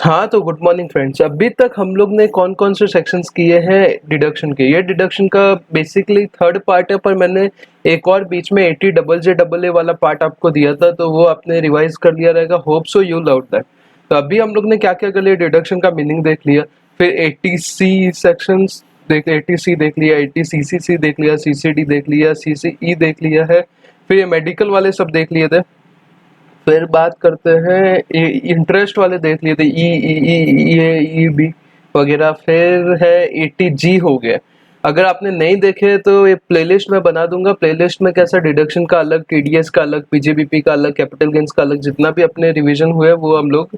हाँ, तो good morning friends. अभी तक हम लोग ने कौन-कौन से सेक्शंस किए हैं डिडक्शन के। ये डिडक्शन का बेसिकली थर्ड पार्ट है, पर मैंने एक और बीच में 80 डबल जे डबल ए वाला पार्ट आपको दिया था, तो वो आपने रिवाइज कर लिया रहेगा। Hope so you loved that. तो अभी हम लोग ने क्या-क्या कर लिया, डिडक्शन का मीनिंग देख लिया, फिर 80 सी सेक्शंस 80 सी देख लिया, 80 सीसीसी देख लिया, सीसीडी देख लिया, सीसीई देख लिया है, फिर ये मेडिकल वाले सब देख लिए थे। फिर बात करते हैं इंटरेस्ट वाले देख लिए थे, ई बी वगैरह। फिर है 80 जी हो गया। अगर आपने नहीं देखे तो ये प्लेलिस्ट में बना दूंगा। प्लेलिस्ट में कैसा डिडक्शन का अलग, टीडीएस का अलग, पीजीबीपी का अलग, कैपिटल गेन्स का अलग, जितना भी अपने रिवीजन हुए वो हम लोग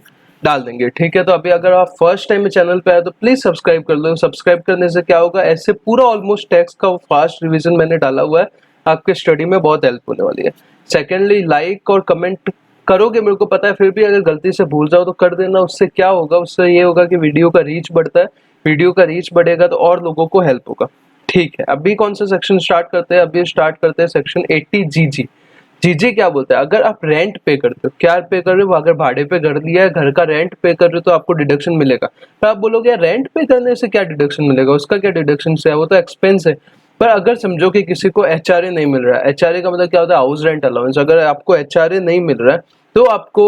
डाल देंगे। ठीक है, तो अभी अगर आप फर्स्ट टाइम चैनल पे आए तो प्लीज सब्सक्राइब कर लो। सब्सक्राइब करने से क्या होगा, ऐसे पूरा ऑलमोस्ट टेक्स्ट का फास्ट रिवीजन मैंने डाला हुआ है, आपके स्टडी में बहुत हेल्प होने वाली है। सेकेंडली, लाइक और कमेंट करोगे मेरे को पता है, फिर भी अगर गलती से भूल जाओ तो कर देना। उससे क्या होगा, उससे ये होगा कि वीडियो का रीच बढ़ता है। वीडियो का रीच बढ़ेगा तो और लोगों को हेल्प होगा। ठीक है, अभी कौन सा सेक्शन स्टार्ट करते हैं? अभी स्टार्ट करते हैं सेक्शन 80 जीजी। जीजी क्या बोलते हैं? अगर आप रेंट पे करते हो, क्या पे कर रहे हो? अगर भाड़े पे घर लिया है, घर का रेंट पे कर रहे हो तो आपको डिडक्शन मिलेगा। तो आप बोलोगे रेंट पे करने से क्या डिडक्शन मिलेगा, उसका क्या डिडक्शन है, वो तो एक्सपेंस है। पर अगर समझो कि किसी को एचआरए नहीं मिल रहा है, एचआरए का मतलब क्या होता है? House rent allowance. अगर आपको एचआरए नहीं मिल रहा है तो आपको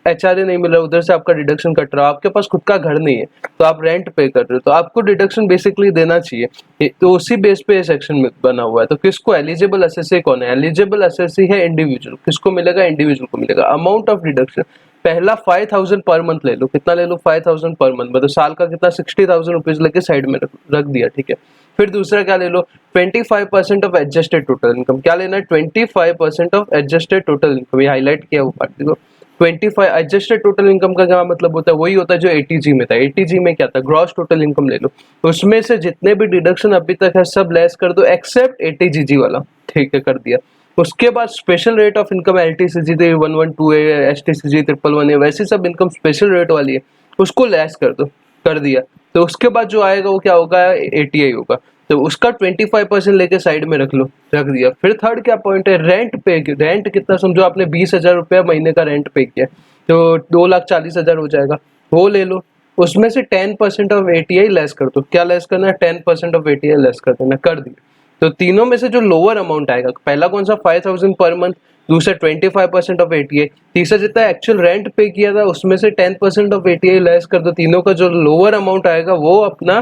एचआरए नहीं मिल रहा है, उधर से आपका डिडक्शन कट रहा है, आपके पास खुद का घर नहीं है तो आप रेंट पे कर रहे हो, तो आपको डिडक्शन बेसिकली देना चाहिए। तो उसी बेस पे ये सेक्शन में बना हुआ है। तो किसको एलिजिबल एसएससी कौन है? एलिजिबल एसएससी है इंडिविजुअल। किसको मिलेगा? इंडिविजुअल को मिलेगा। अमाउंट ऑफ डिडक्शन, पहला 5000 पर मंथ ले लो। कितना ले लो? 5000 पर मंथ, मतलब साल का कितना? 60,000 रुपीज लेके साइड में रख दिया। ठीक है, फिर दूसरा क्या ले लो? 25% ऑफ एडजस्टेड टोटल इनकम। क्या लेना है? 25% ऑफ एडजस्टेड टोटल इनकम। ये हाईलाइट किया हुआ पार्ट देखो। 25 एडजस्टेड टोटल इनकम का क्या मतलब होता है? वही होता है जो 80 जी में था। 80 जी में क्या था? ग्रॉस टोटल इनकम ले लो, उसमें से जितने भी डिडक्शन अभी तक है सब लेस कर दो, एक्सेप्ट 80 जी वाला। ठीक है, कर दिया। उसके बाद special rate of income, LTCG 112 है, एसटीसीजी 111 है, वैसे सब इनकम स्पेशल रेट वाली है, उसको लेस कर दो। कर दिया। तो उसके बाद जो आएगा वो क्या होगा? एटीआई होगा। तो उसका 25% लेके साइड में रख लो, रख दिया। फिर थर्ड क्या पॉइंट है? रेंट पे। रेंट कितना? समझो आपने 20,000 रुपया महीने का रेंट पे किया, तो 2,40,000 हो जाएगा, वो ले लो। उसमें से 10% ऑफ एटीआई लेस कर दो। क्या लेस करना है? 10% ऑफ एटीआई लेस कर देना। कर दिया। तो तीनों में से जो लोअर अमाउंट आएगा, पहला कौन सा? 5,000 पर मंथ, दूसरा 25% ऑफ एटीआई, तीसरा जितना एक्चुअल रेंट पे किया था उसमें से 10% ऑफ एटीआई लेस कर दो। तीनों का जो लोअर अमाउंट आएगा वो अपना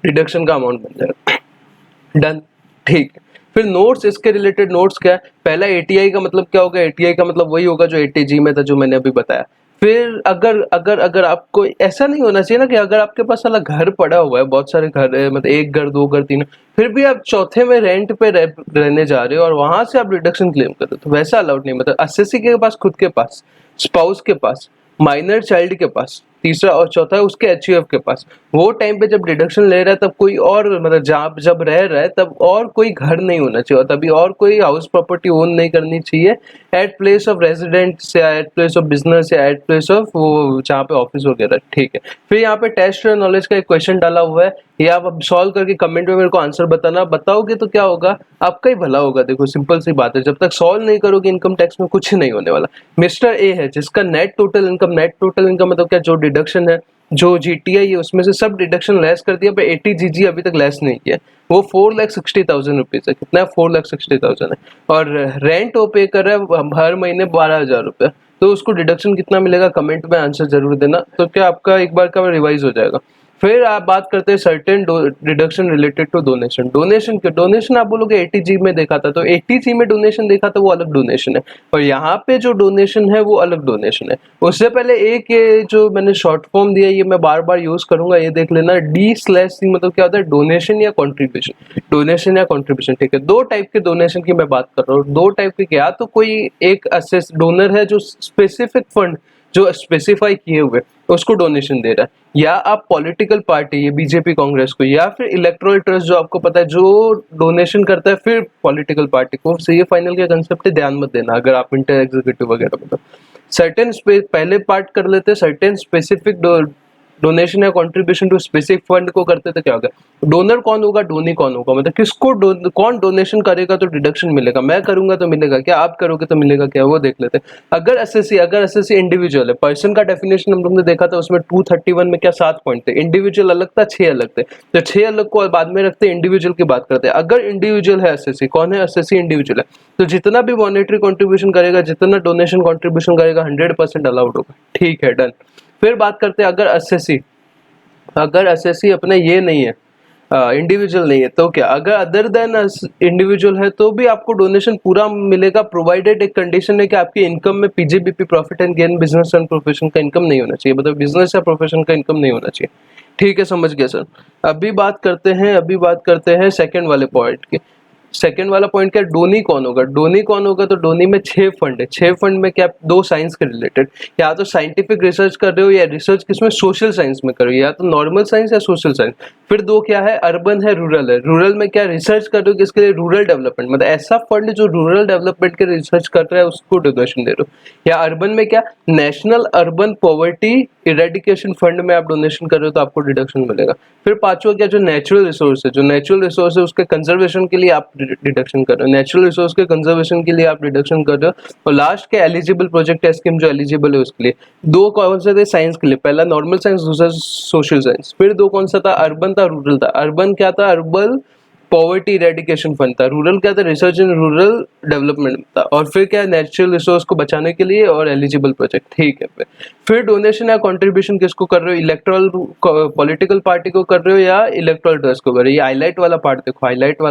रिडक्शन का अमाउंट बन जाएगा। डन। ठीक। फिर नोट्स, इसके रिलेटेड नोट्स क्या है? पहला एटीआई का मतलब क्या होगा? एटीआई का मतलब वही होगा जो 80 जी में था, जो मैंने अभी बताया। फिर अगर अगर अगर आपको ऐसा नहीं होना चाहिए ना कि अगर आपके पास साला घर पड़ा हुआ है, बहुत सारे घर है, मतलब एक घर, दो घर, तीन, फिर भी आप चौथे में रेंट पे रहने जा रहे हो और वहां से आप रिडक्शन क्लेम कर रहे हो, तो वैसा अलाउड नहीं। मतलब एसएससी के पास, खुद के पास, स्पाउस के पास, माइनर चाइल्ड के पास, तीसरा और चौथा है उसके एचयूएफ के पास, वो टाइम पे जब डिडक्शन ले रहा है तब कोई और, मतलब जहाँ जब रह रहा है तब और कोई घर नहीं होना चाहिए, और तभी और कोई हाउस प्रॉपर्टी ओन नहीं करनी चाहिए एट प्लेस ऑफ रेजिडेंस या एट प्लेस ऑफ बिजनेस या एट प्लेस ऑफ वो जहाँ पे ऑफिस वगैरह। ठीक है, फिर यहाँ पे टेस्ट नॉलेज का एक क्वेश्चन डाला हुआ है, ये आप अब सॉल्व करके कमेंट में मेरे को आंसर बताना। बताओगे तो क्या होगा? आपका ही भला होगा। देखो सिंपल सी बात है, जब तक सॉल्व नहीं करोगे इनकम टैक्स में कुछ नहीं होने वाला। मिस्टर ए है जिसका net total income, net total income मतलब क्या? जो डिडक्शन है, जो जीटीआई है उसमें से सब डिडक्शन लेस कर दिया, पर 80 जीजी अभी तक लेस नहीं किया। वो 4,60,000 रुपीज है। कितना है? 4,60,000 है। और रेंट वो पे कर रहा है हर महीने 12,000 रुपया। तो उसको डिडक्शन कितना मिलेगा? कमेंट में आंसर जरूर देना, तो क्या आपका एक बार का रिवाइज हो जाएगा। फिर आप बात करते हैं certain deduction related to donation. Donation के डोनेशन आप बोलोगे 80 जी में देखा था, तो 80 जी में डोनेशन देखा था वो अलग डोनेशन है, और यहाँ पे जो डोनेशन है वो अलग डोनेशन है। उससे पहले एक ये जो मैंने शॉर्ट फॉर्म दिया, ये मैं बार बार यूज करूंगा, ये देख लेना। D/C मतलब क्या होता है? डोनेशन या कॉन्ट्रीब्यूशन। डोनेशन या कॉन्ट्रीब्यूशन। ठीक है, दो टाइप के डोनेशन की मैं बात कर रहा हूँ। दो टाइप के क्या? तो कोई एक असेस डोनर है जो स्पेसिफिक फंड जो स्पेसिफाई किए हुए उसको डोनेशन दे रहा है, या आप पॉलिटिकल पार्टी, ये बीजेपी कांग्रेस को, या फिर इलेक्टोरल ट्रस्ट जो आपको पता है जो डोनेशन करता है फिर पॉलिटिकल पार्टी को। ये फाइनल के कंसेप्ट है, ध्यान मत देना अगर आप इंटर एग्जीक्यूटिव वगैरह में। सर्टेन पहले पार्ट कर लेते हैं, सर्टेन स्पेसिफिक डोनेशन या कंट्रीब्यूशन टू स्पेसिफिक फंड को करते तो क्या होगा, डोनर कौन होगा, डोनी कौन होगा, मतलब किसको कौन डोनेशन करेगा तो डिडक्शन मिलेगा, मैं करूंगा तो मिलेगा क्या, आप करोगे तो मिलेगा क्या, वो देख लेते हैं। अगर एसएससी इंडिविजुअल है, पर्सन का डेफिनेशन हम लोग ने देखा था उसमें 231 में क्या 7 पॉइंट थे, इंडिविजुअल अलग था, 6 अलग थे, तो 6 अलग को बाद में रखते हैं, इंडिविजुअल की बात करते हैं। अगर इंडिविजुअल है एसएससी, कौन है एसएससी, इंडिविजुअल है, तो जितना भी मॉनेटरी कंट्रीब्यूशन करेगा, जितना डोनेशन कंट्रीब्यूशन करेगा 100% अलाउड होगा, ठीक है, डन। फिर बात करते हैं अगर एसएससी अपने ये नहीं है, इंडिविजुअल नहीं है, तो क्या, अगर अदर देन इंडिविजुअल है तो भी आपको डोनेशन पूरा मिलेगा, प्रोवाइडेड एक कंडीशन है कि आपकी इनकम में PGBP, profit and gain, business and profession का इनकम नहीं होना चाहिए, मतलब बिजनेस या प्रोफेशन का इनकम नहीं होना चाहिए, ठीक है, समझ गए सर। अभी बात करते हैं सेकंड वाले पॉइंट की। सेकंड वाला पॉइंट क्या, डोनी कौन होगा, डोनी कौन होगा, तो डोनी में 6 फंड है, 6 फंड में क्या, 2 साइंस के रिलेटेड, या तो साइंटिफिक रिसर्च कर रहे हो या रिसर्च किसमें, सोशल साइंस में कर रहे हो, या तो नॉर्मल साइंस या सोशल साइंस। फिर 2 क्या है, अर्बन है, रूरल में क्या रिसर्च कर रहे हो किसके लिए, रूरल डेवलपमेंट, मतलब ऐसा फंड जो रूरल डेवलपमेंट के रिसर्च कर रहा है उसको डोनेशन दे रहे हो। या अर्बन में क्या, national urban poverty eradication fund में आप डोनेशन कर रहे हो तो आपको डिडक्शन मिलेगा। फिर 5वां क्या, जो नेचुरल रिसोर्स है उसके कंजर्वेशन के लिए आप डिडक्शन कर रहे हो, नेचुरल रिसोर्स के कंजर्वेशन के लिए आप डिडक्शन कर रहे हो। और लास्ट के एलिजिबल प्रोजेक्ट स्कीम जो एलिजिबल है उसके लिए 2 कौन से थे, साइंस के लिए, पहला नॉर्मल साइंस, दूसरा सोशल साइंस। फिर 2 कौन सा था, अर्बन था, रूरल था। अर्बन क्या था, अर्बन पॉवर्टी इरेडिकेशन फंड था, रूरल क्या था, रिसर्च इन रूरल डेवलपमेंट था, और फिर क्या, नेचुरल रिसोर्स को बचाने के लिए और एलिजिबल प्रोजेक्ट, ठीक है। फिर डोनेशन या कंट्रीब्यूशन किसको कर रहे हो, इलेक्टोरल पॉलिटिकल पार्टी को कर रहे हो या इलेक्टोरल ट्रस्ट को कर रहे हो, ये हाईलाइट वाला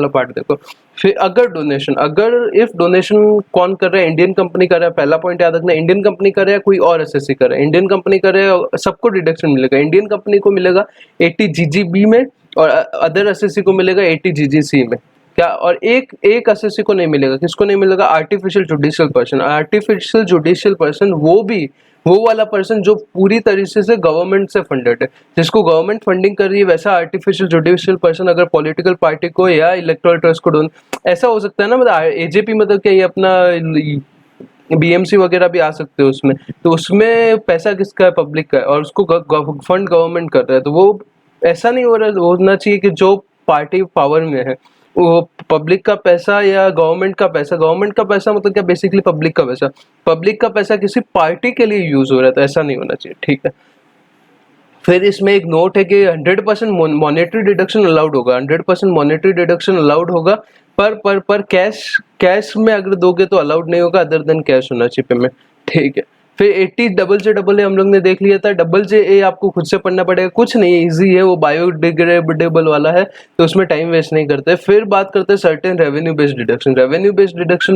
पार्ट देखो। फिर अगर इफ डोनेशन कौन कर रहा है, इंडियन कंपनी कर रहा है, पहला पॉइंट याद रखना, इंडियन कंपनी कर रहा है, कोई और एसएससी कर रहा है, इंडियन कंपनी कर रहा है, सबको डिडक्शन मिलेगा, इंडियन कंपनी को मिलेगा 80 जीजीबी में, और अदर एसएससी को मिलेगा 80 जीजीसी में, क्या, और एक एसएससी को नहीं मिलेगा, किसको नहीं मिलेगा, आर्टिफिशियल जुडिशियल पर्सन, वो वाला पर्सन जो पूरी तरीके से गवर्नमेंट से फंडेड है, जिसको गवर्नमेंट फंडिंग कर रही है, वैसा आर्टिफिशियल जुडिशियल पर्सन अगर पॉलिटिकल पार्टी को या इलेक्टोरल ट्रस्ट को डोन, ऐसा हो सकता है ना, मतलब एजेपी, मतलब क्या, ये अपना बीएमसी वगैरह भी आ सकते हैं उसमें, तो उसमें पैसा किसका है, पब्लिक का है, और उसको फंड गवर्नमेंट कर रहा है, तो वो ऐसा नहीं होना चाहिए कि जो पार्टी पावर में है वो पब्लिक का पैसा या गवर्नमेंट का पैसा मतलब क्या, बेसिकली पब्लिक का पैसा किसी पार्टी के लिए यूज हो रहा है, तो ऐसा नहीं होना चाहिए, ठीक है। फिर इसमें एक नोट है कि 100% मॉनेटरी डिडक्शन अलाउड होगा, 100% मॉनेटरी डिडक्शन अलाउड होगा, पर कैश में अगर दोगे तो अलाउड नहीं होगा, अदर देन कैश होना चाहिए पेमेंट, ठीक है। फिर 80 डबल जे हम लोग ने देख लिया था, डबल जे ए आपको खुद से पढ़ना पड़ेगा, कुछ नहीं है, इजी है, वो बायोडिग्रेडेबल वाला है, तो उसमें टाइम वेस्ट नहीं करते। फिर बात करते हैं सर्टेन रेवेन्यू बेस्ड डिडक्शन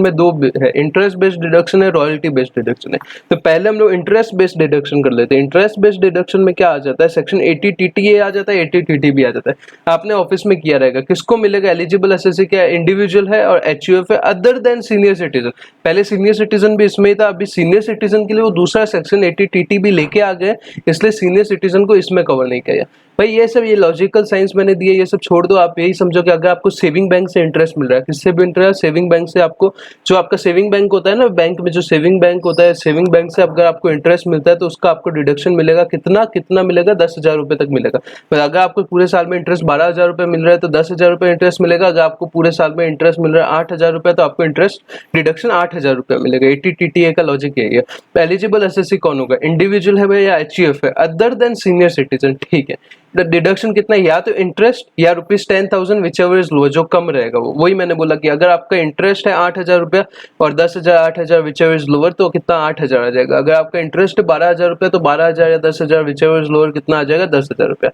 में 2 है, इंटरेस्ट बेस्ड डिडक्शन है, रॉयल्टी बेस्ड डिडक्शन है। तो पहले हम लोग इंटरेस्ट बेस्ड डिडक्शन कर लेते हैं। इंटरेस्ट बेस्ड डिडक्शन में क्या आ जाता है, सेक्शन 80 टीटीए आ जाता है, 80 टीटीबी आ जाता है, आपने ऑफिस में किया रहेगा, किसको मिलेगा, एलिजिबल एसएससी क्या इंडिविजुअल है और एचयूएफ है, अदर देन सीनियर सिटीजन। पहले सीनियर सिटीजन भी इसमें ही था, अभी सीनियर सिटीजन के लिए दूसरा सेक्शन 80 टीटीबी लेके आ गए, इसलिए सीनियर सिटीजन को इसमें कवर नहीं किया। भाई ये लॉजिकल साइंस मैंने दिया, ये सब छोड़ दो, आप यही समझो कि अगर आपको सेविंग बैंक से इंटरेस्ट मिल रहा है, किससे भी इंटरेस्ट, सेविंग बैंक से, आपको जो आपका सेविंग बैंक होता है ना, बैंक में जो सेविंग बैंक होता है, सेविंग बैंक से अगर आपको इंटरेस्ट मिलता है तो उसका आपको डिडक्शन मिलेगा, कितना मिलेगा, 10,000 रुपए तक मिलेगा। अगर आपको पूरे साल में इंटरेस्ट 12,000 रुपए मिल रहा है तो 10,000 रुपए इंटरेस्ट मिलेगा, अगर आपको पूरे साल में इंटरेस्ट मिल रहा है 8,000 रुपए तो आपको इंटरेस्ट डिडक्शन 8,000 रुपए मिलेगा। 80 टीटीए का लॉजिक यही है। एलिजिबल एसएससी कौन होगा, इंडिविजुअल है भाई या एचयूएफ है, अदर देन सीनियर सिटीजन, ठीक है। डिडक्शन कितना, या तो इंटरेस्ट या ₹10,000 विच एवर इज लो, जो कम रहेगा वही मैंने बोला कि अगर आपका इंटरेस्ट है 8,000 रुपया और 10,000 8,000 विच एवर इज लोअर तो कितना 8,000 आ जाएगा। अगर आपका इंटरेस्ट है 12,000 रुपया तो 12,000 या 10,000 विच एवर इज लोअर कितना आ जाएगा, 10,000 रुपया।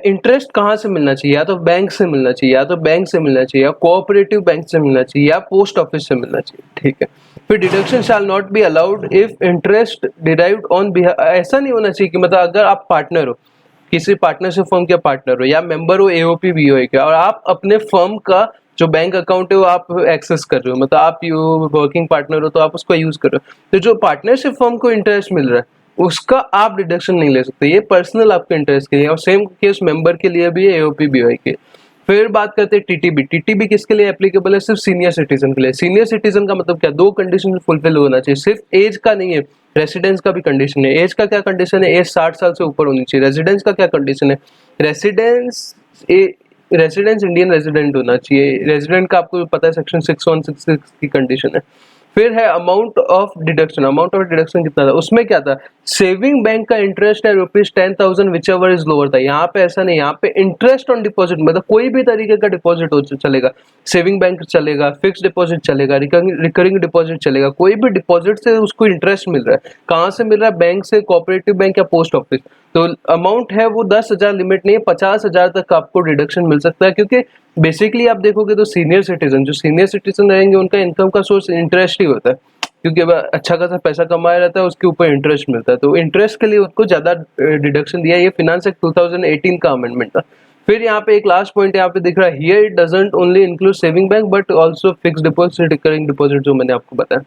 इंटरेस्ट कहाँ से मिलना चाहिए, या तो बैंक से मिलना चाहिए, या कोऑपरेटिव बैंक से मिलना चाहिए, या पोस्ट ऑफिस से मिलना चाहिए, ठीक है। फिर deduction shall not be allowed if interest derived on behalf, ऐसा नहीं होना चाहिए कि मतलब अगर आप पार्टनर हो, किसी पार्टनरशिप फर्म के पार्टनर हो या मेंबर हो एओपी बीओए के, और आप अपने फर्म का जो बैंक अकाउंट है वो आप एक्सेस कर रहे हो, मतलब आप वर्किंग पार्टनर हो तो आप उसको यूज कर रहे हो, तो जो पार्टनरशिप फर्म को इंटरेस्ट मिल रहा है उसका आप डिडक्शन नहीं ले सकते, ये पर्सनल आपके इंटरेस्ट के लिए, और सेम केस मेंबर के लिए भी है, एओपी बीओआई के। फिर बात करते हैं टीटीबी किसके लिए एप्लीकेबल है, सिर्फ सीनियर सिटीजन के लिए। सीनियर सिटीजन का मतलब क्या, 2 कंडीशन फुलफिल होना चाहिए, सिर्फ एज का नहीं है, रेसिडेंस का भी कंडीशन है। एज का क्या कंडीशन है, एज 60 साल से ऊपर होनी चाहिए। रेसिडेंस का क्या कंडीशन है, रेसिडेंस रेसिडेंस इंडियन रेजिडेंट होना चाहिए। रेजिडेंट का आपको पता है सेक्शन 6166 की कंडीशन है। फिर है amount of deduction, amount of deduction कितना था, उसमें क्या था, सेविंग बैंक का इंटरेस्ट है ₹10,000 विच एवर इज लोअर था। यहाँ पे ऐसा नहीं, यहाँ पे इंटरेस्ट ऑन डिपॉजिट मतलब कोई भी तरीके का डिपॉजिट हो चलेगा, सेविंग बैंक चलेगा, फिक्स डिपॉजिट चलेगा, रिकरिंग डिपॉजिट चलेगा, कोई भी डिपॉजिट से उसको इंटरेस्ट मिल रहा है। कहाँ से मिल रहा है, बैंक से, कोऑपरेटिव बैंक या पोस्ट ऑफिस। तो अमाउंट है वो 10,000 लिमिट नहीं है, 50,000 तक आपको डिडक्शन मिल सकता है। क्योंकि बेसिकली आप देखोगे तो सीनियर सिटीजन रहेंगे, उनका इनकम का सोर्स इंटरेस्ट ही होता है, क्योंकि अब अच्छा खासा पैसा कमाया रहता है, उसके ऊपर इंटरेस्ट मिलता है, तो इंटरेस्ट के लिए उनको ज्यादा डिडक्शन दिया। ये फिनांस एक्ट 2018 का अमेंडमेंट था। फिर यहाँ पे एक लास्ट पॉइंट यहाँ पे दिख रहा है, here it doesn't only include saving bank but also fixed deposit, recurring deposit, जो मैंने आपको बताया।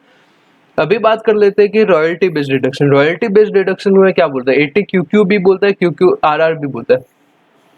अभी बात कर लेते हैं कि royalty based deduction. Royalty based deduction में क्या बोलता है, 80 क्यूक्यू भी बोलता है, क्यूक्यू आरआर भी बोलता है।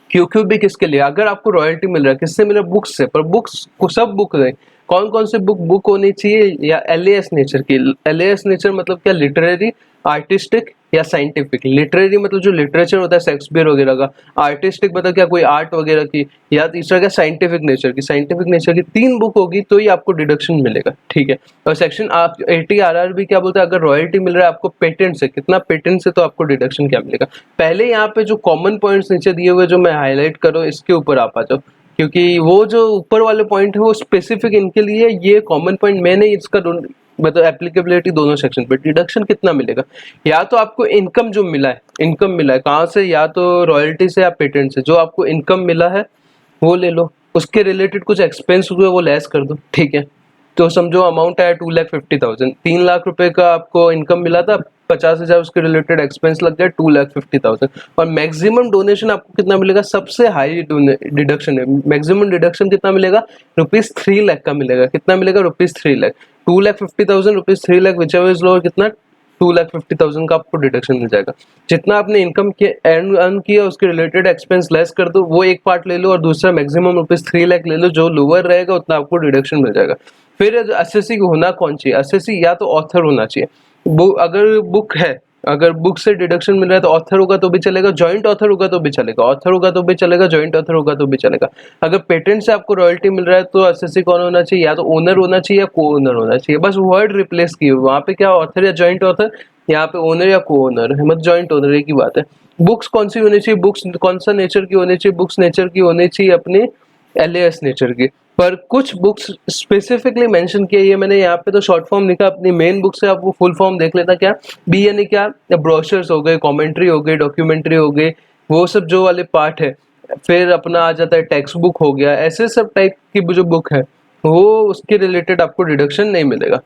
क्यूक्यू भी किसके लिए, अगर आपको रॉयल्टी मिल रहा है, किससे मिल रहा है, बुक्स से, पर बुक्स को सब बुक है, कौन कौन से बुक होनी चाहिए, या एलएएस नेचर की। एलएएस नेचर मतलब क्या, लिटरेरी, आर्टिस्टिक या साइंटिफिक। लिटरेरी मतलब जो लिटरेचर होता है शेक्सपियर वगैरह का, आर्टिस्टिक मतलब क्या, कोई आर्ट वगैरह की, या तीसरा क्या, साइंटिफिक नेचर की। साइंटिफिक नेचर की 3 बुक होगी तो ही आपको डिडक्शन मिलेगा, ठीक है। और सेक्शन 80 आरआर भी क्या बोलता है, अगर रॉयल्टी मिल रहा है आपको पेटेंट से, कितना पेटेंट से, तो आपको डिडक्शन क्या मिलेगा। पहले यहाँ पे जो कॉमन पॉइंट्स नीचे दिए हुए जो मैं हाईलाइट करूँ, इसके ऊपर आप आ जाओ, क्योंकि वो जो ऊपर वाले पॉइंट है वो स्पेसिफिक इनके लिए, ये कॉमन पॉइंट मैंने इसका मतलब एप्लीकेबिलिटी दोनों सेक्शन पे। डिडक्शन कितना मिलेगा, या तो आपको इनकम जो मिला है, इनकम मिला है कहाँ से, या तो रॉयल्टी से या पेटेंट से, जो आपको इनकम मिला है वो ले लो, उसके रिलेटेड कुछ एक्सपेंस हुए वो लेस कर दो, ठीक है। तो समझो अमाउंट आया 2,50,000, 3 लाख रुपए का आपको इनकम मिला था, 50,000 उसके रिलेटेड एक्सपेंस लग गया, 2,50,000। और मैक्सिमम डोनेशन आपको कितना मिलेगा, सबसे हाई डिडक्शन है, मैक्सिमम डिडक्शन कितना मिलेगा, ₹3 लाख का मिलेगा। कितना मिलेगा, ₹3 lakh. 2,50,000 ₹3 lakh, which ever is lower, कितना, 2,50,000 का आपको डिडक्शन मिल जाएगा। जितना आपने इनकम अर्न किया उसके रिलेटेड एक्सपेंस लेस कर दो, वो एक पार्ट ले लो, और दूसरा मैक्सिमम ₹3 लाख ले लो, जो लोअर रहेगा उतना आपको डिडक्शन मिल जाएगा। फिर असेसी होना कौन चाहिए, असेसी या तो ऑथर होना चाहिए। अगर बुक है, अगर बुक से डिडक्शन मिल रहा है तो ऑथर होगा तो भी चलेगा, जॉइंट ऑथर होगा तो भी चलेगा, ऑथर होगा तो भी चलेगा, जॉइंट ऑथर होगा तो भी चलेगा। अगर पेटेंट से आपको रॉयल्टी मिल रहा है तो असेसी कौन होना चाहिए, या तो ओनर होना चाहिए या को ओनर होना चाहिए। बस वर्ड रिप्लेस किए, वहां पे क्या ऑथर या जॉइंट ऑथर, यहाँ पे ओनर या को ओनर है, मतलब जॉइंट ओनर, एक ही बात है। बुक्स कौन सी होनी चाहिए, बुक्स कौन सा नेचर की होनी चाहिए, बुक्स नेचर की होनी चाहिए अपने एलएएस नेचर की। पर कुछ बुक्स स्पेसिफिकली मेंशन किया, ये मैंने यहाँ पे तो शॉर्ट फॉर्म लिखा, अपनी मेन बुक से आप वो फुल फॉर्म देख लेना। क्या बी यानी क्या, ब्रोशर्स हो गए, कमेंट्री हो गई, डॉक्यूमेंट्री हो गई, वो सब जो वाले पार्ट है। फिर अपना आ जाता है टेक्स्ट बुक हो गया, ऐसे सब टाइप की जो बुक है वो उसके रिलेटेड आपको डिडक्शन नहीं मिलेगा,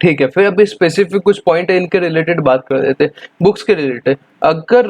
ठीक है। फिर अभी स्पेसिफिक कुछ पॉइंट है, इनके रिलेटेड बात कर देते हैं। बुक्स के रिलेटेड अगर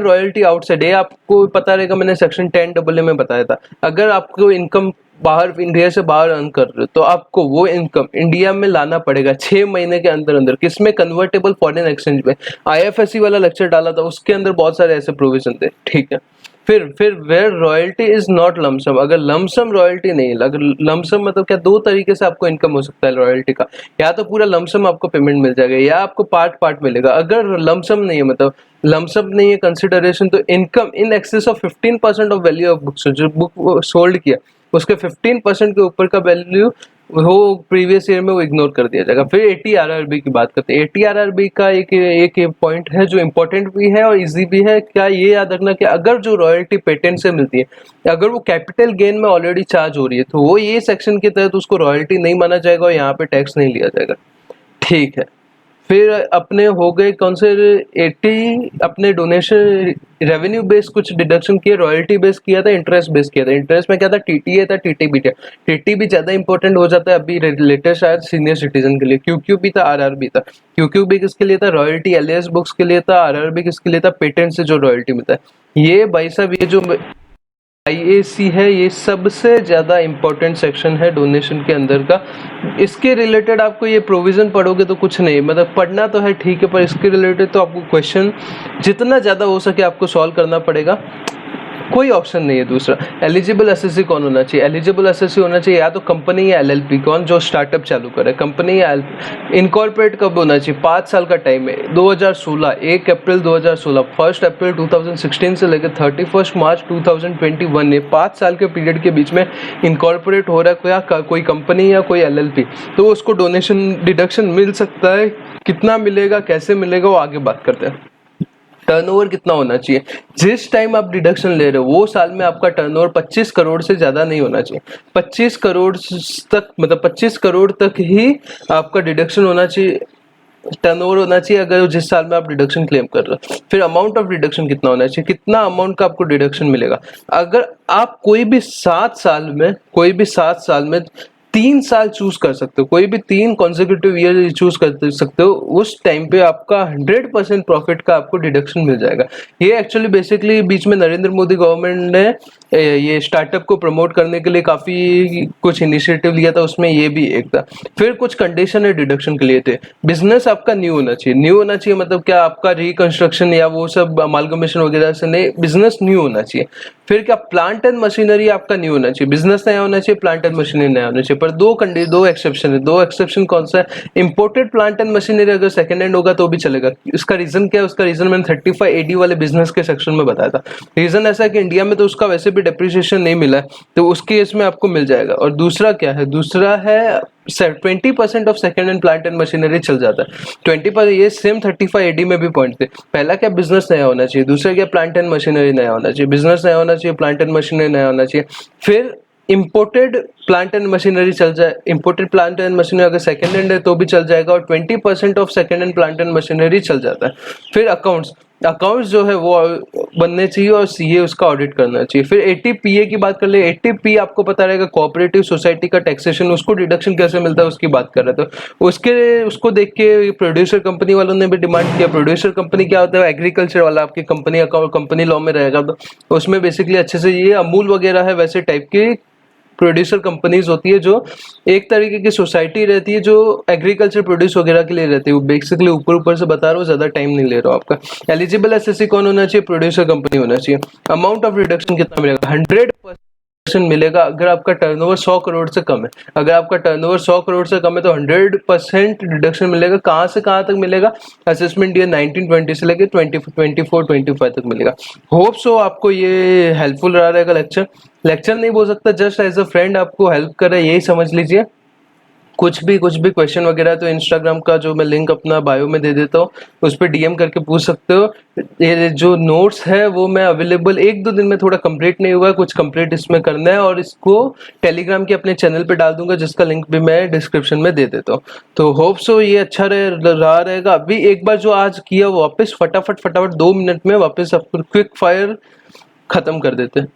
रॉयल्टी आउटसाइड, ये आपको पता रहेगा, मैंने सेक्शन 10AA में बताया था। अगर आपको इनकम बाहर, इंडिया से बाहर अर्न कर रहे हो, तो आपको वो इनकम इंडिया में लाना पड़ेगा 6 महीने के अंदर अंदर। किसमें, कन्वर्टेबल फॉरेन एक्सचेंज में। आईएफएससी वाला लेक्चर डाला था, उसके अंदर बहुत सारे ऐसे प्रोविजन थे, ठीक है। फिर where royalty is not lump sum, अगर लमसम रॉयल्टी नहीं है, अगर लमसम मतलब क्या, 2 तरीके से आपको इनकम हो सकता है रॉयल्टी का, या तो पूरा लमसम आपको पेमेंट मिल जाएगा, या आपको पार्ट पार्ट मिलेगा। अगर लमसम नहीं है, मतलब लमसम नहीं है कंसिडरेशन, तो income in excess of 15% of value of books, जो बुक सोल्ड किया उसके 15% के ऊपर का वैल्यू वो प्रीवियस ईयर में वो इग्नोर कर दिया जाएगा। फिर 80 आरआरबी की बात करते हैं। 80 आरआरबी का एक पॉइंट है जो इंपॉर्टेंट भी है और इजी भी है। क्या, ये याद रखना कि अगर जो रॉयल्टी पेटेंट से मिलती है, अगर वो कैपिटल गेन में ऑलरेडी चार्ज हो रही है, तो वो ये सेक्शन के तहत उसको रॉयल्टी नहीं माना जाएगा और यहाँ पे टैक्स नहीं लिया जाएगा, ठीक है। फिर अपने हो गए कौन से, 80 अपने डोनेशन रेवेन्यू बेस्ड कुछ डिडक्शन किए, रॉयल्टी बेस्ड किया था, इंटरेस्ट बेस्ड किया था। इंटरेस्ट में क्या था, टीटीए था, टीटीबी था। टीटीबी ज्यादा इंपॉर्टेंट हो जाता है अभी लेटेस्ट शायद सीनियर सिटीजन के लिए। क्यूक्यू भी था, आरआरबी था। क्यूक्यू भी किसके लिए था, रॉयल्टी एलएएस बुक्स के लिए था। आरआरबी किसके लिए था, पेटेंट से जो रॉयल्टी मिलता है। ये भाई साहब, ये जो आईएसी है, ये सबसे ज़्यादा इम्पोर्टेंट सेक्शन है डोनेशन के अंदर का। इसके रिलेटेड आपको ये प्रोविज़न पढ़ोगे तो कुछ नहीं, मतलब पढ़ना तो है ठीक है, पर इसके रिलेटेड तो आपको क्वेश्चन जितना ज़्यादा हो सके आपको सॉल्व करना पड़ेगा। कोई ऑप्शन नहीं है दूसरा। एलिजिबल एसएससी कौन होना चाहिए? एलिजिबल एसएससी होना चाहिए या तो कंपनी या एलएलपी, कौन जो स्टार्टअप चालू करे, कंपनी या इनकॉर्पोरेट कब होना चाहिए? 5 साल का टाइम है, 2016, 1 अप्रैल 2016, 1 अप्रैल 2016 से लेकर 31 मार्च 2021, ये 5 साल के पीरियड के बीच में इनकॉर्पोरेट हो रहा है कोई कंपनी या कोई एलएलपी, तो उसको डोनेशन डिडक्शन मिल सकता है। कितना मिलेगा, कैसे मिलेगा, वो आगे बात करते हैं। टर्नओवर कितना होना चाहिए? जिस टाइम आप डिडक्शन ले रहे हो वो साल में आपका टर्नओवर 25 करोड़ से ज्यादा नहीं होना चाहिए। 25 करोड़ तक, मतलब 25 करोड़ तक ही आपका डिडक्शन होना चाहिए, टर्नओवर होना चाहिए, अगर जिस साल में आप डिडक्शन क्लेम कर रहे हो। फिर अमाउंट ऑफ डिडक्शन कितना होना चाहिए, कितना अमाउंट का आपको डिडक्शन मिलेगा। अगर आप कोई भी 7 साल में 3 साल चूज कर सकते हो, कोई भी 3 कॉन्सेक्यूटिव ईयर चूज कर सकते हो, उस टाइम पे आपका 100% प्रॉफिट का आपको डिडक्शन मिल जाएगा। ये एक्चुअली बेसिकली बीच में नरेंद्र मोदी गवर्नमेंट ने ये स्टार्टअप को प्रमोट करने के लिए काफी कुछ इनिशिएटिव लिया था, उसमें ये भी एक था। फिर कुछ कंडीशन है डिडक्शन के लिए थे। बिजनेस आपका न्यू होना चाहिए। न्यू होना चाहिए मतलब क्या, आपका रिकंस्ट्रक्शन या वो सब अमालगमेशन वगैरह से नहीं, बिजनेस न्यू होना चाहिए। फिर क्या, प्लांट एंड मशीनरी आपका न्यू होना चाहिए। बिजनेस नया होना चाहिए, प्लांट एंड मशीनरी नया होना चाहिए। पर दो एक्सेप्शन है। दो एक्सेप्शन कौन सा है? इंपोर्टेड प्लांट एंड मशीनरी अगर सेकंड हैंड होगा तो भी चलेगा। उसका रीजन क्या है? उसका रीजन मैंने 35 AD वाले बिजनेस के सेक्शन में बताया था। रीजन ऐसा है कि इंडिया में तो उसका वैसे भी डेप्रिसिएशन नहीं मिला है, तो उसके केस में आपको मिल जाएगा। और दूसरा क्या है? दूसरा है 20% of second hand plant and machinery चल जाता है। 20%, ये सेम 35 AD में भी पॉइंट थे। पहला क्या, बिजनेस नया होना चाहिए। दूसरा क्या, प्लांट एंड मशीनरी नया होना चाहिए। बिजनेस नया होना चाहिए, प्लांट एंड मशीनरी नया होना चाहिए। फिर इंपोर्टेड प्लांट एंड मशीनरी चल जाए, इंपोर्टेड प्लांट एंड मशीनरी अगर सेकंड हैंड है तो भी चल जाएगा, और 20% of second hand plant and machinery चल जाता है। फिर अकाउंट्स जो है वो बनने चाहिए, और सीए उसका ऑडिट करना चाहिए। फिर 80PA की बात कर ले। 80P आपको पता रहेगा, कोऑपरेटिव सोसाइटी का टैक्सेशन, उसको डिडक्शन कैसे मिलता है उसकी बात कर रहे थे। उसको देख के प्रोड्यूसर कंपनी वालों ने भी डिमांड किया। प्रोड्यूसर कंपनी क्या होता है? एग्रीकल्चर वाला आपकी कंपनी अकाउंट, कंपनी लॉ में रहेगा, तो उसमें बेसिकली अच्छे से, ये अमूल वगैरह है वैसे टाइप की प्रोड्यूसर कंपनीज होती है, जो एक तरीके की सोसाइटी रहती है जो एग्रीकल्चर प्रोड्यूस वगैरह के लिए रहती है। वो बेसिकली ऊपर से बता रहा हूँ, ज्यादा टाइम नहीं ले रहा हूँ आपका। एलिजिबल एसएससी कौन होना चाहिए? प्रोड्यूसर कंपनी होना चाहिए। अमाउंट ऑफ रिडक्शन कितना मिलेगा? 100% मिलेगा अगर आपका टर्नओवर 100 करोड़ से कम है। अगर आपका टर्नओवर 100 करोड़ से कम है तो 100% डिडक्शन मिलेगा। कहाँ से कहाँ तक मिलेगा? असेसमेंट ईयर 1920 से लेकर 24-25 तक मिलेगा। होप सो आपको ये हेल्पफुल रहा रहेगा। लेक्चर नहीं बोल सकता, जस्ट एज अ फ्रेंड आपको हेल्प कर रहा है, यही समझ लीजिए। कुछ भी क्वेश्चन वगैरह तो इंस्टाग्राम का जो मैं लिंक अपना बायो में दे देता हूँ, उस पर डीएम करके पूछ सकते हो। ये जो नोट्स है वो मैं अवेलेबल 1-2 दिन में, थोड़ा कंप्लीट नहीं हुआ है, कुछ कंप्लीट इसमें करना है, और इसको टेलीग्राम के अपने चैनल पे डाल दूंगा, जिसका लिंक भी मैं डिस्क्रिप्शन में दे देता हूँ। तो होप सो ये अच्छा रहा रहेगा। अभी एक बार जो आज किया वापस फटाफट 2 मिनट में वापस आपको क्विक फायर खत्म कर देते हैं।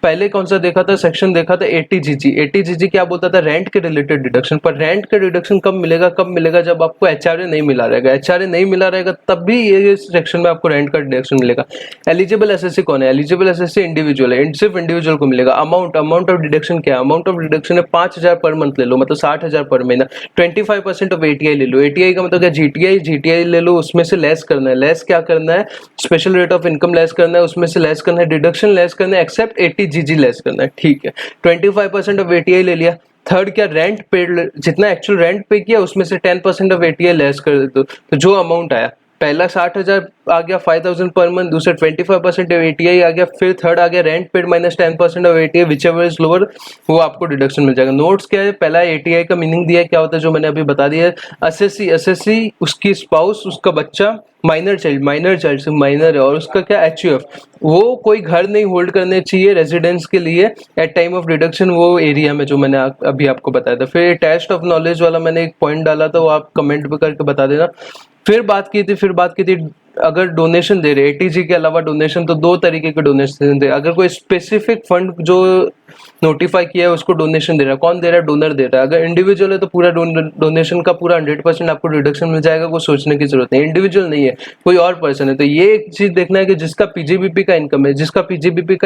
पहले कौन सा देखा था सेक्शन? देखा था 80GG। 80GG क्या बोलता था? रेंट के रिलेटेड डिडक्शन। पर रेंट के डिडक्शन कब मिलेगा जब आपको एचआरए नहीं मिला रहेगा। एचआरए नहीं मिला रहेगा तब भी ये सेक्शन में आपको रेंट का डिडक्शन मिलेगा। एलिजिबल एसएससी कौन है? एलिजिबल एसएससी इंडिविजुअल है, सिर्फ इंडिविजुअल को मिलेगा। अमाउंट ऑफ डिडक्शन क्या है? अमाउंट ऑफ डिडक्शन है 5000 पर मंथ ले लो, मतलब 60,000 पर महीना। 25% ऑफ एटीआई ले लो। एटीआई का मतलब क्या? जीटीआई ले लो, उसमें से लेस करना है। लेस क्या करना है? Special rate of income less करना है, उसमें से लेस करना है, डिडक्शन लेस करना है, एक्सेप्ट 80GG लेस करना है। ठीक है, 25% ऑफ एटीआई ले लिया। थर्ड क्या? रेंट पेड, जितना एक्चुअल रेंट पे किया उसमें से 10% ऑफ एटीआई लेस कर दो, तो जो अमाउंट आया, पहला 60,000 आ गया 5,000 पर मंथ, दूसरा 25% ऑफ एटीआई आ गया, फिर थर्ड आ गया rent paid minus 10% of ATI, which ever is lower, वो आपको डिडक्शन मिल जाएगा। नोट्स क्या है? पहला एटीआई का मीनिंग दिया है, क्या होता है जो मैंने अभी बता दिया है। एसएससी उसकी स्पाउस, उसका बच्चा, माइनर चाइल्ड से माइनर है, और उसका क्या? एचयूएफ, वो कोई घर नहीं होल्ड करने चाहिए रेजिडेंस के लिए एट टाइम ऑफ डिडक्शन, वो एरिया में जो मैंने अभी आपको बताया था। फिर टेस्ट ऑफ नॉलेज वाला मैंने एक पॉइंट डाला था, वो आप कमेंट पे करके बता देना। फिर बात की थी अगर डोनेशन दे रहे 80G के अलावा डोनेशन, तो 2 तरीके के डोनेशन दे। अगर कोई स्पेसिफिक फंड जो नोटिफाई किया है उसको डोनेशन दे रहा है, कौन दे रहा है? डोनर दे रहा है। अगर इंडिविजुअल है तो पूरा डोनेशन का पूरा 100% आपको डिडक्शन मिल जाएगा, कोई सोचने की जरूरत नहीं। इंडिविजुअल नहीं है, कोई और पर्सन है, तो ये एक चीज देखना है कि जिसका पीजीबीपी का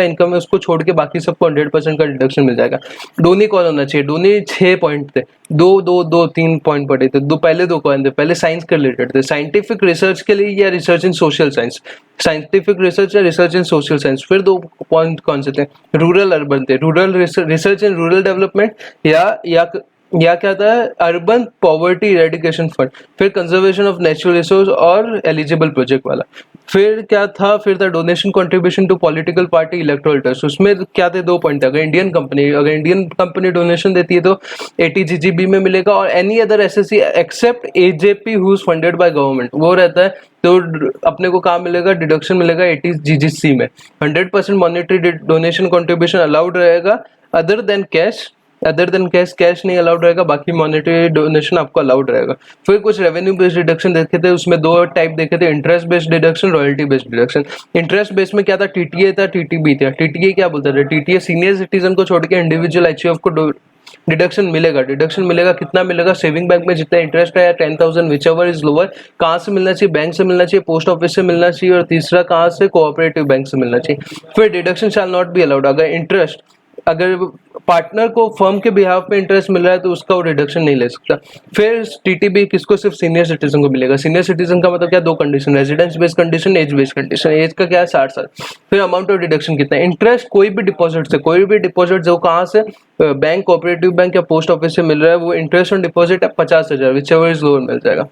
इनकम है उसको छोड़ के बाकी सबको 100% का डिडक्शन मिल जाएगा। डोनी कौन होना चाहिए? डोनी 6 पॉइंट थे, 3 पॉइंट पड़े थे। पहले 2 कौन थे? पहले साइंस के रिलेटेड थे, साइंटिफिक रिसर्च के लिए या research in social science. Scientific research या रिसर्च इन सोशल साइंस। फिर दो पॉइंट कौन से थे, रूरल अर्बन थे, rural research in rural development या क्या था, अर्बन पॉवर्टी इरेडिकेशन फंड। फिर कंजर्वेशन ऑफ नेचुरल रिसोर्स और एलिजिबल प्रोजेक्ट वाला। फिर क्या था, फिर था donation contribution to political party electoral trust. उसमें क्या थे, दो पॉइंट थे, अगर इंडियन कंपनी डोनेशन देती है तो 80 GGB में मिलेगा, और any other SSC except AJP who is funded by government वो रहता है, तो अपने को कहाँ मिलेगा, डिडक्शन मिलेगा 80 GGC में। 100% मॉनेटरी डोनेशन कंट्रीब्यूशन अलाउड रहेगा, अदर देन कैश नहीं अलाउड रहेगा, बाकी मॉनेटरी डोनेशन आपको अलाउड रहेगा। फिर कुछ रेवेन्यू बेस्ड डिडक्शन देखे थे, उसमें दो टाइप देखे थे, interest based deduction, royalty based deduction. Interest based में क्या था, टीटीए था, टीटीबी था। टीटीए क्या बोलता था, टीटीए सीनियर सिटीजन को छोड़ के इंडिविजुअल एचयूएफ को डिडक्शन मिलेगा कितना मिलेगा, सेविंग बैंक में जितना इंटरेस्ट है 10,000 विच एवर इज लोअर। कहाँ से मिलना चाहिए, बैंक से मिलना चाहिए, पोस्ट ऑफिस से मिलना चाहिए, और तीसरा कहाँ से, कोऑपरेटिव बैंक से मिलना चाहिए। फिर deduction shall not be allowed, अगर पार्टनर को फर्म के बिहाफ पे इंटरेस्ट मिल रहा है तो उसका वो रिडक्शन नहीं ले सकता। फिर टीटीबी किसको, सिर्फ सीनियर सिटीजन को मिलेगा। सीनियर सिटीजन का मतलब क्या, दो condition, residence based condition, age based condition. Age का क्या है, 60 साल। फिर अमाउंट ऑफ डिडक्शन कितना है, इंटरेस्ट कोई भी डिपॉजिट जो कहाँ से, बैंक, कोऑपरेटिव बैंक या पोस्ट ऑफिस से मिल रहा है, वो interest on deposit 50,000 whichever is lower मिल जाएगा।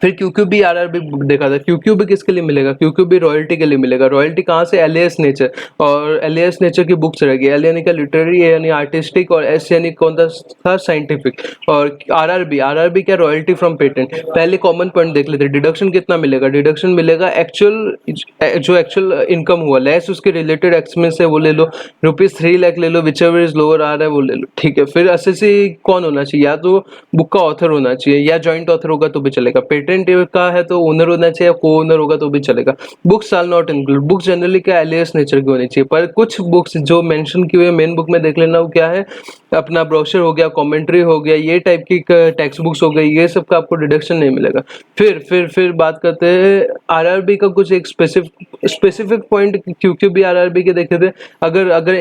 फिर क्यूक्यूबी आरआरबी देखा था, क्यूक्यूबी किसके लिए मिलेगा, क्यूक्यूबी रॉयल्टी के लिए मिलेगा। रॉयल्टी कहाँ से, एलियस नेचर, और एलियस नेचर की बुक्स रहेगी, एल यानी का लिटरेरी, ए यानी आर्टिस्टिक, और एस यानी कौन था, साइंटिफिक। और आरआरबी क्या, रॉयल्टी फ्रॉम पेटेंट। पहले कॉमन पॉइंट देख लेते, डिडक्शन कितना मिलेगा, डिडक्शन मिलेगा एक्चुअल इनकम हुआ लेस उसके रिलेटेड एक्सपेंस है वो ले लो, ₹3 लाख ले लो, विच एवर इज लोअर आ रहा है वो ले लो, ठीक है। फिर एसएससी कौन होना चाहिए, या तो बुक का ऑथर होना चाहिए या जॉइंट ऑथर होगा तो भी चलेगा। पेटेंट का है तो ओनर होना चाहिए, को ओनर होगा तो भी चलेगा। Books are not include, books generally क्या एलियस नेचर की होनी चाहिए, पर कुछ बुक्स जो मेंशन की हुई है मेन बुक में देख लेना, वो क्या है, अपना ब्रोशर हो गया, कमेंट्री हो गया, ये टाइप की टेक्स्ट बुक्स हो गई, ये सब का आपको डिडक्शन नहीं मिलेगा। फिर बात करते हैं आरआरबी का, कुछ एक स्पेसिफिक पॉइंट क्योंकि आरआरबी के देखे थे, अगर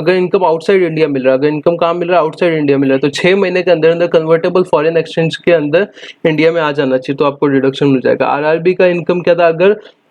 इनकम आउटसाइड इंडिया मिल रहा है, अगर इनकम कहाँ मिल रहा है, आउटसाइड इंडिया मिल रहा है, तो 6 महीने के अंदर कन्वर्टेबल फॉरेन एक्सचेंज के अंदर इंडिया में आ जाना चाहिए, तो आपको डिडक्शन मिल जाएगा। आरआरबी का इनकम क्या था,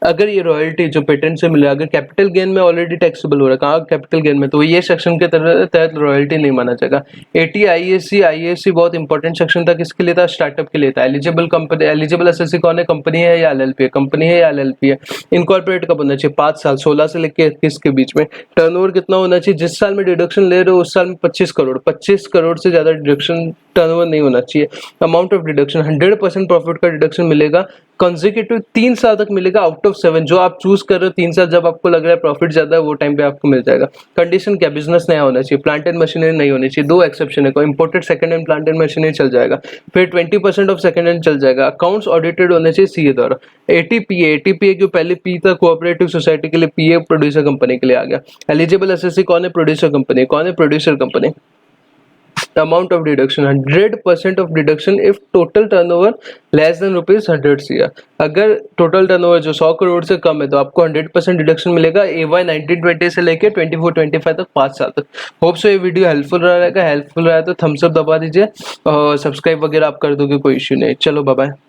अगर ये रॉयल्टी जो पेटेंट से मिल रहा है, अगर कैपिटल गेन में ऑलरेडी टैक्सेबल हो रहा है, कहाँ कैपिटल गेन में, तो ये सेक्शन के तहत रॉयल्टी नहीं माना जाएगा। एटी आईएससी बहुत इंपॉर्टेंट सेक्शन था, किसके लिए था, स्टार्टअप के लिए था। एलिजिबल एसएससी कौन है, कंपनी है या एलएलपी है। इनकॉर्पोरेट कब होना चाहिए, 5 साल, 16 से लेकर 21 के बीच में। टर्नओवर कितना होना चाहिए, जिस साल में डिडक्शन ले रहे हो उस साल में 25 करोड़ से ज्यादा डिडक्शन टर्नओवर नहीं होना चाहिए। अमाउंट ऑफ डिडक्शन 100% प्रॉफिट का डिडक्शन मिलेगा, कंसेक्यूटिव 3 साल तक मिलेगा आउट ऑफ 7, जो आप चूज कर रहे हो 3 साल, जब आपको लग रहा है प्रॉफिट ज्यादा है वो टाइम पे आपको मिल जाएगा। कंडीशन क्या, बिजनेस नया होना चाहिए, प्लांट एंड मशीनरी नहीं होनी चाहिए, 2 एक्सेप्शन है, imported second hand plant and machinery चल जाएगा। फिर 20% ऑफ सेकंड हैंड चल जाएगा। अकाउंट्स ऑडिटेड होने चाहिए सीए द्वारा। एटीपीए जो पहले पी था, कोऑपरेटिव सोसाइटी के लिए, पीए प्रोड्यूसर कंपनी के लिए आ गया। एलिजिबल एसएससी कौन है, producer company. Amount of deduction 100% of deduction if total turnover less than ₹100 CR। अगर टोटल टर्नओवर जो 100 करोड़ से कम है तो आपको 100% डिडक्शन मिलेगा। AY 1920 से लेके 24-25 तक, 5 साल तक। होप सो ये वीडियो हेल्पफुल रहा है तो थम्स अप दबा दीजिए और सब्सक्राइब वगैरह आप कर दोगे, कोई इश्यू नहीं। चलो बाय बाय।